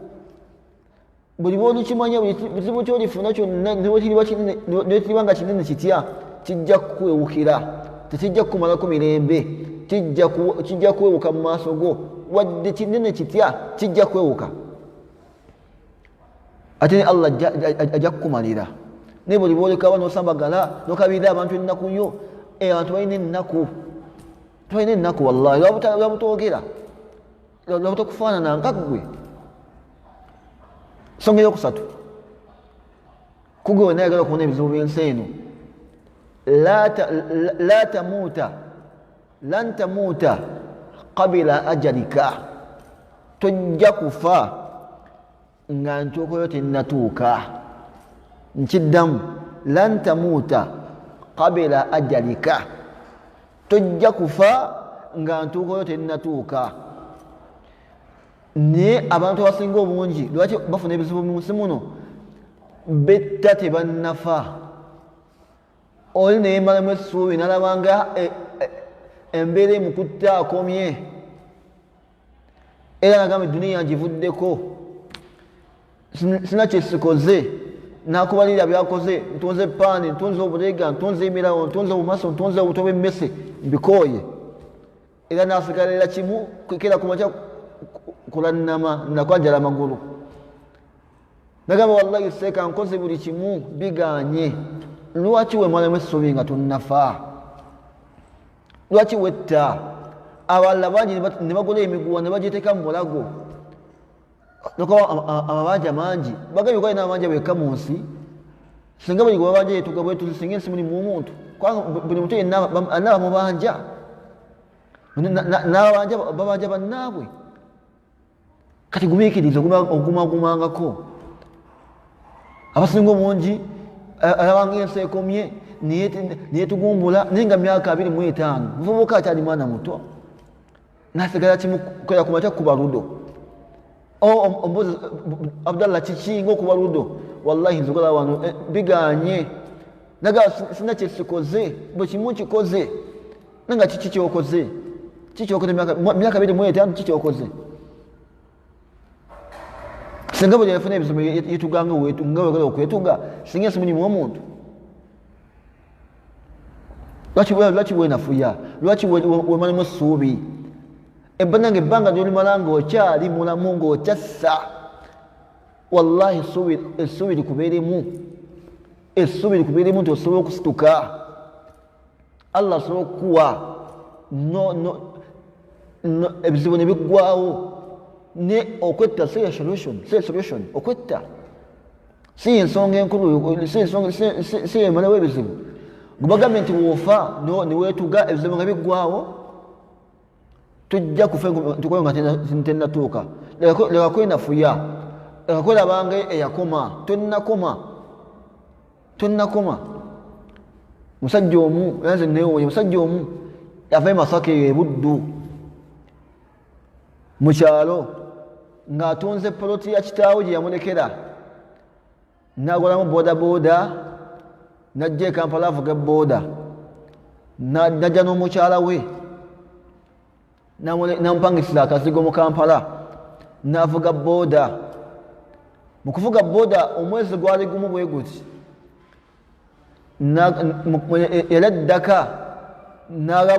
buli bwolikimanya bizibu kyolifuna kyonna nekiriba nga kinene kitya kijja kukwewukira tekijja kukumalako mirembe kijja kwewuka mu maaso go wadde kinene kitya kijja kwewuka ate ne Allah ajja kukumalira naye buli bwolekaba nosambagala nokabirira abantu ennaku yo abantu balina ennaku wallahi lwabutogera lwabutokufaanana nga gwe nsonga eyokusatu kugwe wena ayagala okubona ebizibu byensi eno lan tamuuta qabila ajalika tojja kufa nga ntuukoyo tennatuuka nkiddamu lan tamuuta qabila ajalika tojja kufa nga ntuukoyo tennatuuka naye abantu abasinga obungi lwaki bafuna ebizibu mu nsi muno betta tebannafa oli neyemalamu essuubi nalabanga embeera emukutta akomye era nagamba eduniya ngivuddeko sina kyesikoze nakubalira byakoze ntunze paani ntunze obulega ntunze emirawo ntunze obumaso ntunze obuto bw'emmese mbikooye era nasigalira kimu kera kumakya kulannama nakwanjala amagulu nagamba wallahi seeka nkoze buli kimu biganye lwaki wemalamu essuubi nga tonnafa lwaki wetta abalala bangi ne bagola emiguwa ne bagiteeka mu bulago amabanja mangi bagambye kwalina amabanja bwekka mu nsi singa buli gwe babanja yetuga bwetuzi singa ensi mulimu omuntu kubanga buli muntu yenna anaba mubanja n'ababanja babanja bannaabwe kati gumiikiriza ogumagumangako abasinga omungi alabanga ensi ekomye niyetugumbula naye nga myaka 25 muvubuka akyali mwana muto nasigala kimu kwera kumakya kuba ludo ombuzi Abdallah kiki ngaokuba ludo wallahi nzigala wano biganye naga sina kyesikoze bwe kimu kikoze nanga kiki kyokoze myaka 25 kiki kyokoze singa bwe yafuna ebizibu yetuganga nga wegala okwetuga singa ensi mulimu omuntu lwaki bwenafuya lwaki wemalamu essuubi ebbanga lyolimalanga okyali mulamu ng'okyassa wallahi essuubi likubeeremu nti osobola okusituka. Allah asobola okukuwa ebizibu ne biggwawo, ne okwetta si solution. Okwetta si ensonga enkulu, si emalawo ebizibu. Gubagambye nti bw'ofa niweetuga ebizibu nga biggwawo, tujja kufa tukoyo nga tennatuuka. Leka kwenafuya, leka kwelabanga eyakoma. Tonnakoma. Musajja omu yanze neewoye, musajja omu yava Masaka eyo ebuddu mu kyalo ng'atunze poloti ya kitaawe gye yamulekera, n'agolamu boodabooda, n'ajja e Kampala avuga booda, n'ajja n'omukyala we n'amupangisiza akazigo mu Kampala n'avuga booda. Mu kuvuga booda omwezi gwali gumu bwe guti, yali addaka n'agwa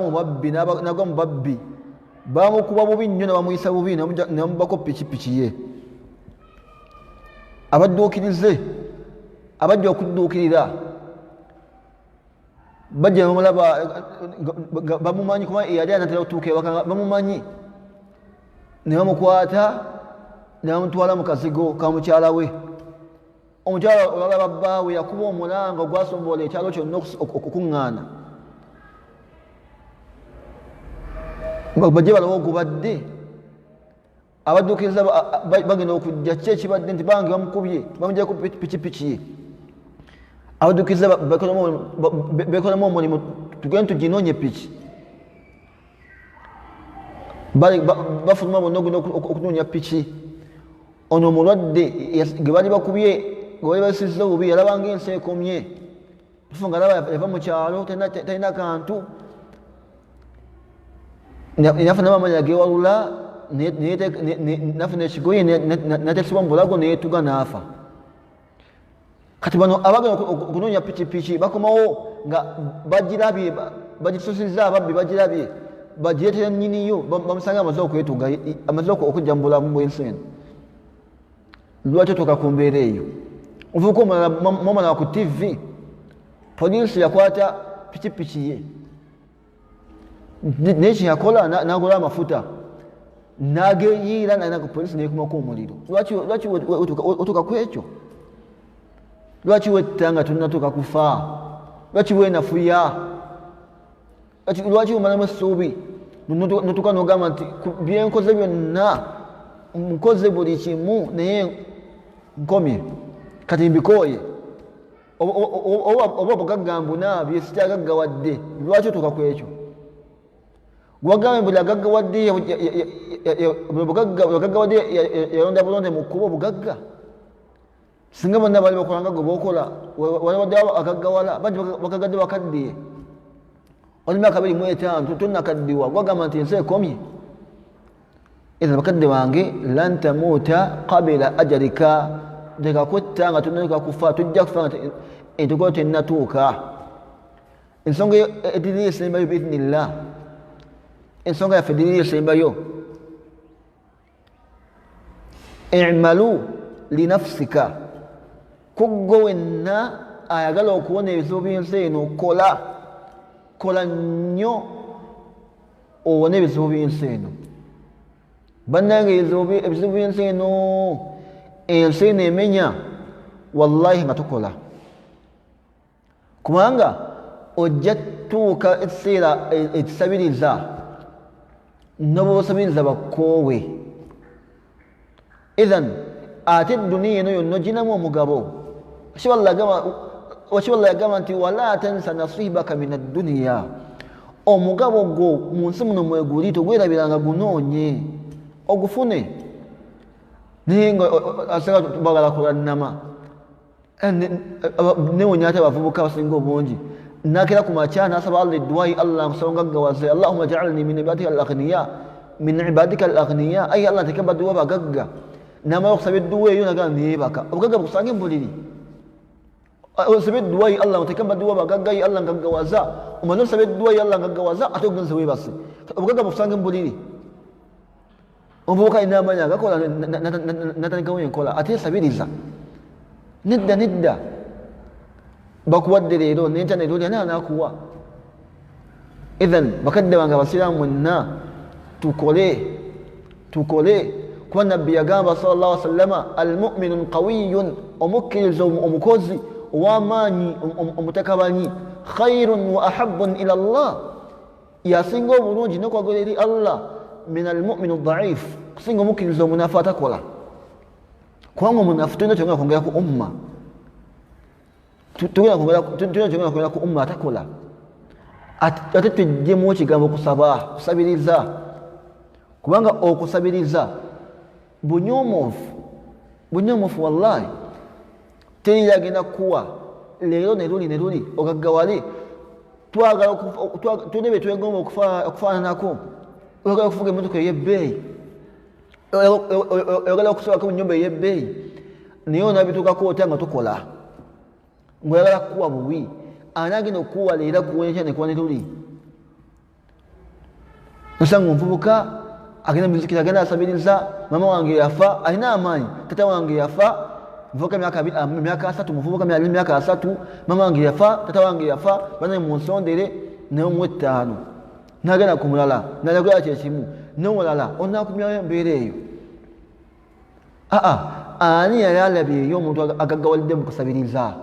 mu babbi, bamukuba bubi nnyo ne bamuyisa bubi, ne bamubako pikipiki ye. Abadduukirize abajja okudduukirira bajja bamulaba, bamumanyi kuba yali anatera okutuuka ewaka, bamumanyi ne bamukwata ne bamutwala mu kazigo ka mukyala we. Omukyala olwalaba bbaawe yakuba omulanga ogwasomboola ekyalo kyonna okukuŋŋaana, bajje balawo ogubadde. Abadduukiriza bagenda okujja ki ekibadde, nti bange bamukubye, bamugyako pikipiki ye. Abadduukiriza bekolamu omulimu, tugende tuginoonye piki. Bafuluma bonna ogenda okunoonya piki. Ono omulwadde ge bali bakubye, ge bali basizza obubi, yalabanga ensi ekomye. Tufu nga alaba yava mu kyalo talina kantu, nafuna amaanyi agewalula, nafuna ekigoye nateesibwa mu bulago neyetuga n'afa. Kati bano abagenda okunoonya pikipiki bakomawo nga bagirabye, bagisusizza ababbi, bagirabye, bagireetera nnyiniyo, bamusanga amaze okwetuga, amaze okujja mu bulamu bw'ensi eno. Lwaki otuuka ku mbeera eyo? Ovubuka omulala mumala ku TV, poliisi yakwata pikipiki ye, naye kyeyakola n'agola amafuta n'ageyiira nalina ku poliisi neekumako omuliro. Lwaki otuuka ku ekyo? Lwaki wetta nga tonnatuuka kufa? Lwaki weenafuya? Lwaki omalamu essuubi notuuka n'ogamba nti byenkoze byonna nkoze buli kimu naye nkomye, kati mbikooye? Oba obugagga mbunaabye sikyagaggawadde. Lwaki otuuka ku ekyo? Gwagambye buli agaggawadde yalonda bulonde mu kkuba obugagga. Singa bonna bali bakolanga gwe bookola, waliwaddewo agaggawala, bakagadde bakaddiye. Oli myaka 25 tonnakaddiwa, gwagamba nti ensi ekomye. Era bakadde bange, lan tamuuta qabila ajalika, leka kwetta nga tonnatuuka kufa, tujja kufa nga entuuko tennatuuka. Ensonga eddirira esembayo biidhnillah, ensonga yaffe eddirira esembayo, i'malu linafsika, kuggo wenna ayagala okuwona ebizibu by'ensi eno, kola nnyo owone ebizibu by'ensi eno. Bannange ebizibu by'ensi eno, ensi eno emenya, wallahi nga tukola. Kubanga ojja tuuka ekiseera ekisabiriza, n'obwosabiriza bakkoowe. Idhan ate edduniya eno yonna oginamu omugabo. Wakibalala yagamba nti wala tansa nasibaka min adduniya, omugabo gwo mu nsi muno mweguli togwerabiranga gunoonye ogufune. Naye nga asinga bagala kulannama, newonya ate abavubuka abasinga obungi, nakera ku makya n'asaba Allah edduwayi, Allah nkusaba ngaggawaze, Allahumma ja'alni min ibadika al-aghniya, ayi Allah nteke badduwa bagagga. N'amala okusaba edduwa eyo nagamba neebaka, obugagga bukusange mbuliri. Osaba edduwayi Allah nteke badduwa bagagga, ayi Allah ngaggawaza, omaze osaba edduwayi Allah ngaggawaza, ate ogenze weebase, obugagga bukusange mbuliri. omuvubuka alina amaanyi agakola natandikawo enkola ate esabiriza nedda bakuwadde leero nenkya leero oli ani anaakuwa idhan bakadde bange abasiraamu mwenna tukole kuba nabbi yagamba sallallahu alaihi wasallama almu'minu qawiyun omukkiriza omukozi ow'amaanyi omutakabanyi khairun wa ahabun ila Allah yasinga obulungi nokwagala eri Allah min almu'minu dhaif kusinga omukkiriza omunafu atakola kubanga omunafu tulina kyongera kwongera ku umma tulina kyongera ku umma atakola ate tujjemu ekigambo kusabiriza kubanga okusabiriza bunyoomofu wallahi teri yagenda kuwa leero neruli ogaggawale tulina byetwegomba okufaananako oyagala okufuga emmotoka ey'ebbeeyi oyagala okusobako mu nnyumba ey'ebbeeyi naye onabituukako otya nga tukola ngaoyagala kukuwa buwi ani agenda okukuwa leero kuwenkya nekuwa neruli nosanga omuvubuka agenda muzikira agenda asabiriza mama wange yafa alina amaanyi tata wange yafa muvubuka myaka 3 muvubuka myaka 3 mama wange yafa tata wange yafa bana munsondere neomu 5 nagenda ku mulala nalagola kyekimu n'omulala onakumyayo embeera eyo ani yali alabyeyo omuntu agaggawalidde mu kusabiriza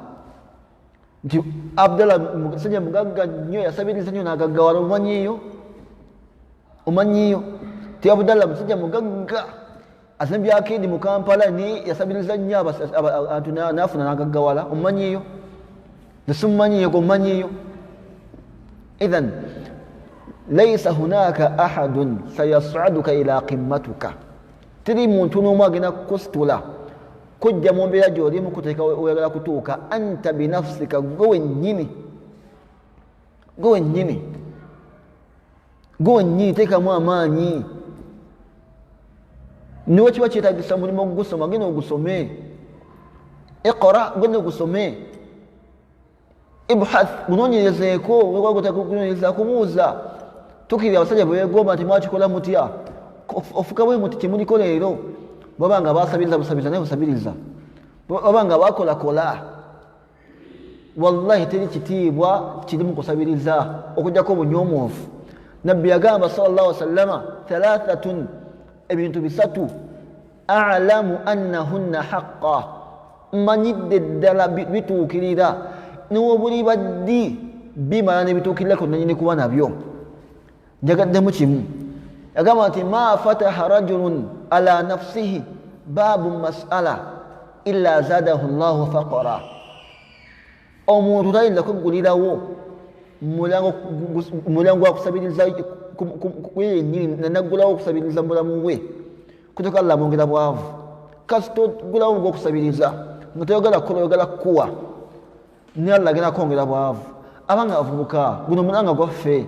nti Abdallah musajja mugagga nnyo yasabiriza nnyo n'agaggawala omanyiyo ti Abdallah musajja mugagga asembya akindi mu Kampala ni yasabiriza nnyo abantu n'afuna n'agaggawala omanyiyo nesimumanyiyo gomanyiyo idhan laysa hunaka ahadun sayas'aduka ila qimmatuka tiri muntu n'omu agenda kukusitula kujja mu mbeera gy'olimu kuteeka oyagala kutuuka anta binafsika gwe wennyini teekamu amaanyi niwe kiba kyetagisa mulimu ogusoma genda ogusome iqra genda ogusome ibhath gunoonyerezeeko kunoonyereza kubuuza tukiri abasajja bwegomba nti mwakikola mutya ofuka bwe muti kimuliko leero babanga basabiriza busabiriza naye busabiriza babanga bakolakola wallahi teri kitiibwa kiri mu kusabiriza okugjako obunyomoofu nabbi yagamba sallallahu alaihi wasallama thalathatun ebintu bisatu a'lamu annahunna haqqa manyidde ddala bituukirira niwobuli baddi bimala nebituukirirako nanyini kuba nabyo njagaddemu kimu yagamba nti ma fataha rajulun ala nafsihi babu mas'ala illa zadahu llahu faqara omuntu tayinza kweggulirawo mulyango wakusabiriza yenyini nanaggulawo okusabiriza mubulamu bwe kutoka Allah mwongera bwavu kasi togulawo gwokusabiriza nga toyagala kukola oyagala kukuwa ni Allah agenda kwongera bwavu abanga avubuka guno mulanga gwaffe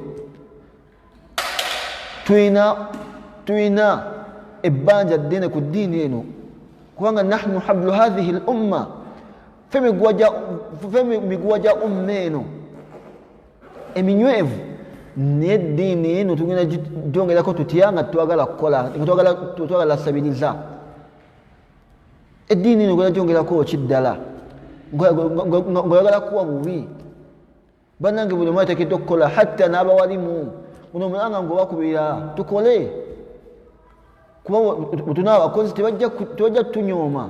tuyina ebbanja ddene ku ddiini eno kubanga nahnu hablu hadhihi l umma fe miguwa gya umma eno eminywevu naye eddiini eno tugenda gyongerako tutya nga twagala kukola nga twagala sabiriza eddiini eno gwera gyongerako kiddala ngaoyagala kuwa bubi bannange buli omu ateekeddwa okukola hatta n'abawalimu buno mulanga ngaobakubira tukole kuba butuna abakozi tebajja tunyooma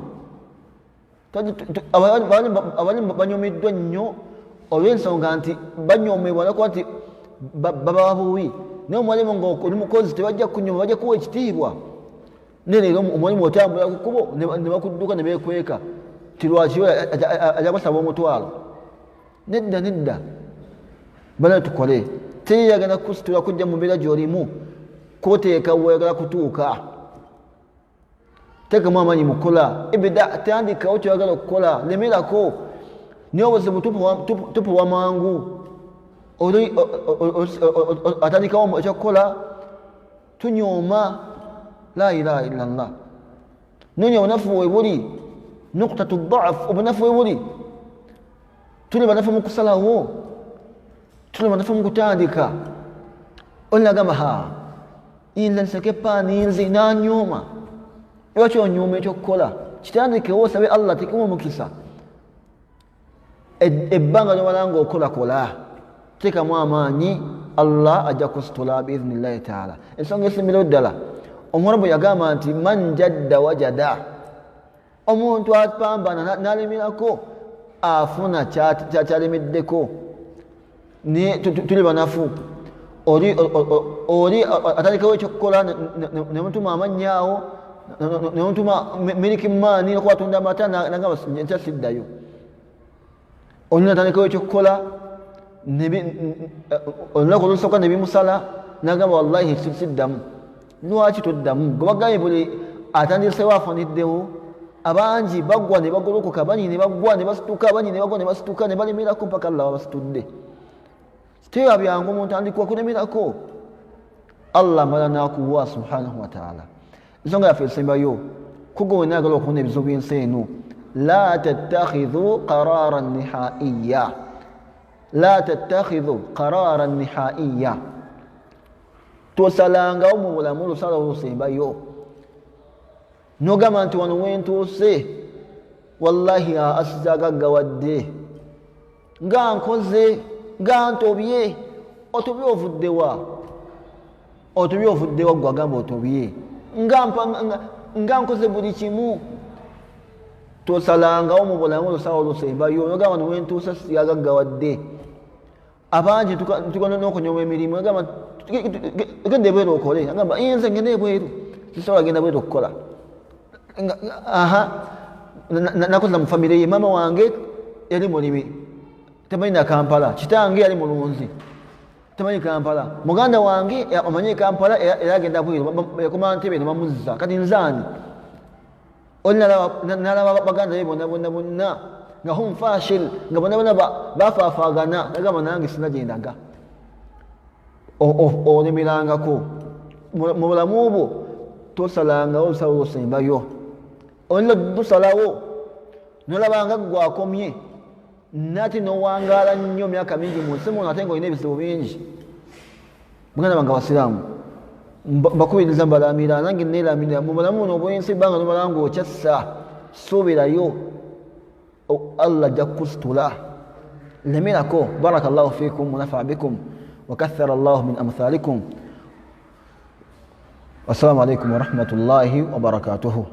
abalimu banyomeddwa nnyo olw'ensonga nti banyoomebwa nakuba nti baba bubi naye omuwalimu ngaoli mukozi tebajja kunyooma bajja kuwa ekitiibwa naye leero omuwalimu otambula ku kkubo ne bakudduka ne beekweka ti lwaki ajja basaba omutwalo nedda bana tukole teri yagenda kusitula kujja mu mbeera gy'olimu kuteeka weeyagala kutuuka teekamu amaanyi mu kukola ebida tandikawo kyoyagala okukola lemerako naye obuzibu tupuwa mangu atandikawo ekyokukola tunyooma la ilaha illallah noonya obunafu webuli nuktatu daaf obunafu webuli tuli banafu mu kusalawo tuli banafu mu kutandika olagamba inza nseke paninzi nanyuma ewa kyonyuma ekyokukola kitandikewo osabe Allah tekimu omukisa ebbanga lyomalanga okolakola teekamu amaanyi Allah ajja kusitula biiznillahi taala. Ensonga esemberewo ddala Omwarabu yagamba nti man jadda wajada, omuntu apambana nalemerako afuna kyalemeddeko. Tuli banafu oli atandikawo ekyokukola nemutuma amannyawo nemutuma miliki maani okwatunda amata nagamba nkya siddayo. Olina atandikawo ekyokukola olunaku olusooka nebimusala nagamba wallahi siddamu. Lwaki toddamu? Gwebagambye buli atandisewo afaniddewo abangi bagwa ne bagolokoka, banyi ne bagwa ne basituka, banyi ne bagwa ne basituka ne balemerako mpaka Allah wabasitudde. Tewa byangu omuntu andikuwa kulemerako. Allah mala nakuwa subhanahu wa ta'ala. Nsonga yaffe esembayo kugo nagala okufuna ebizibu by'ensi eno, la tattakhidhu qararan nihaiya, la tattakhidhu qararan nihaiya. Tosalangawo mu bulamu lusala olusembayo nogamba nti wano wentuuse wallahi asiza gaggawadde nga nkoze nga ntobye. Otobye ovuddewa? Otobye ovuddewa? Gwe agamba otobye nga nkoze buli kimu. Tosalangawo mu bulamu lusala olusembayo nogamba wano wentuuse asiza gaggawadde. Abangi tukona n'okunyoma emirimu agamba gende ebweru okole, agamba nze ngende ebweru sisobola genda bweru okukola. Nakoza mu famire ye, maama wange yali mulimi tamanyi na Kampala, kitange yali mulunzi tamanyi Kampala, muganda wange amanyi Kampala era agenda bweru yakoma Ntebe ne bamuzza. Kati nzaani oli nalaba baganda be bonna nga hum fashil, nga bonna bafaafaagana, nagamba nange sina gyendaga. Olemerangako mu bulamu obwo. Tosalangawo olusawo olusembayo. Olina tusalawo nolabanga gwakomye nate nowangaala nnyo myaka mingi mu nsi muno ate nga olina ebizibu bingi. Muganda bange abasiraamu mbakubiriza mbalamira, nange neeramira mu bulamu buno obwensi bbanga nomalanga okyassa, suubirayo Allah ajja kukusitula. Lemerako. Barakallahu fikum wa nafa'a bikum wa kathara Allahu min amthalikum. Wassalamu alaikum wa rahmatullahi wa barakatuhu.